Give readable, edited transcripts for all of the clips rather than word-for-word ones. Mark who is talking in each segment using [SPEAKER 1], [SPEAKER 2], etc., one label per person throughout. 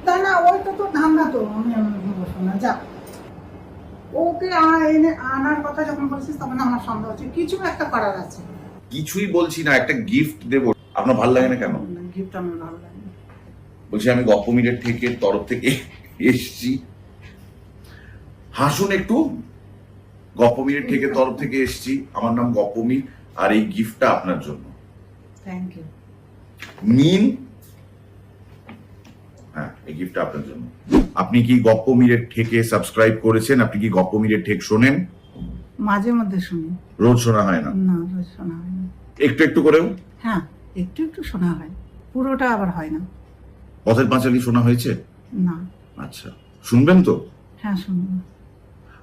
[SPEAKER 1] না না, ওইটা তো ধান্দা তো, আমি বসবো না, যা। ওকে এনে আনার কথা যখন বলছিস তখন আমার সন্দেহ হচ্ছে কিছু একটা করার আছে।
[SPEAKER 2] কিছুই বলছি না, একটা গিফট দেবো। আপনার ভালো লাগে না কেন?
[SPEAKER 1] গিফট আমার ভালো লাগে না।
[SPEAKER 2] বলছি আমি গপ্পমিরের তরফ থেকে এসছি, হাসুন একটু। গপ্পমিরের তরফ থেকে এসছি, আমার নাম গপ্পমির, আর এই গিফটটা আপনার জন্য।
[SPEAKER 1] Thank you.
[SPEAKER 2] নিন। হ্যাঁ, এই গিফটটা আপনার জন্য। আপনি কি গপ্পমিরের ঠেকে সাবস্ক্রাইব করেছেন? আপনি কি গপ্পমিরের ঠেক শোনেন?
[SPEAKER 1] মাঝে মধ্যে শুনি।
[SPEAKER 2] রোজ শোনা হয় না?
[SPEAKER 1] না, রোজ শোনা হয় না।
[SPEAKER 2] একটু একটু করেও?
[SPEAKER 1] হ্যাঁ, একটু একটু শোনা হয়, পুরোটা আবার হয় না।
[SPEAKER 2] পথের পাঁচালী শোনা হয়েছে?
[SPEAKER 1] না।
[SPEAKER 2] আচ্ছা, শুনবেন তো?
[SPEAKER 1] হ্যাঁ, শুনবো।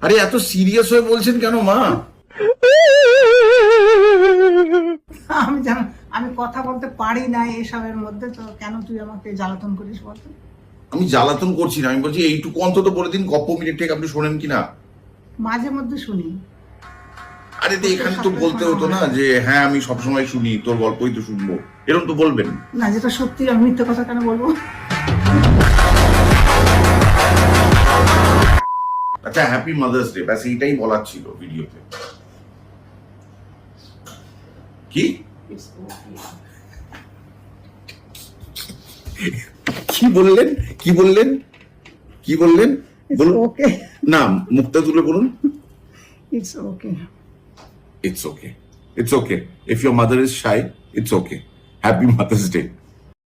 [SPEAKER 2] আরে এত সিরিয়াস হয়ে বলছেন কেন মা?
[SPEAKER 1] আমি জানো, আমি কথা বলতে পারি না এসবের মধ্যে, তো কেন তুই আমাকে জ্বালাতন করিস বলতো?
[SPEAKER 2] আমি জ্বালাতন করছি না, আমি বলছি এইটুকু অন্তত বলে দিন গপ্পমিরের ঠেক আপনি শোনেন কিনা।
[SPEAKER 1] মাঝে মধ্যে শুনি।
[SPEAKER 2] আরে তো এখানে তো বলতে হতো না যে হ্যাঁ আমি সবসময় শুনি, তোর গল্পই তো শুনবো, এরকম তো বলবেন
[SPEAKER 1] না। যেটা সত্যি, আমি মিথ্যে কথা কেন বলবো?
[SPEAKER 2] আচ্ছা, হ্যাপি মাদার্স ডে, ব্যাস এইটাই বলার ছিল ভিডিওতে। কি কি বললেন? কি বললেন? কি বললেন? বলুন।
[SPEAKER 1] ওকে।
[SPEAKER 2] না, মুখটা তুলে বলুন।
[SPEAKER 1] It's okay.
[SPEAKER 2] It's okay. It's okay. If your mother is shy, it's okay. Happy Mother's Day.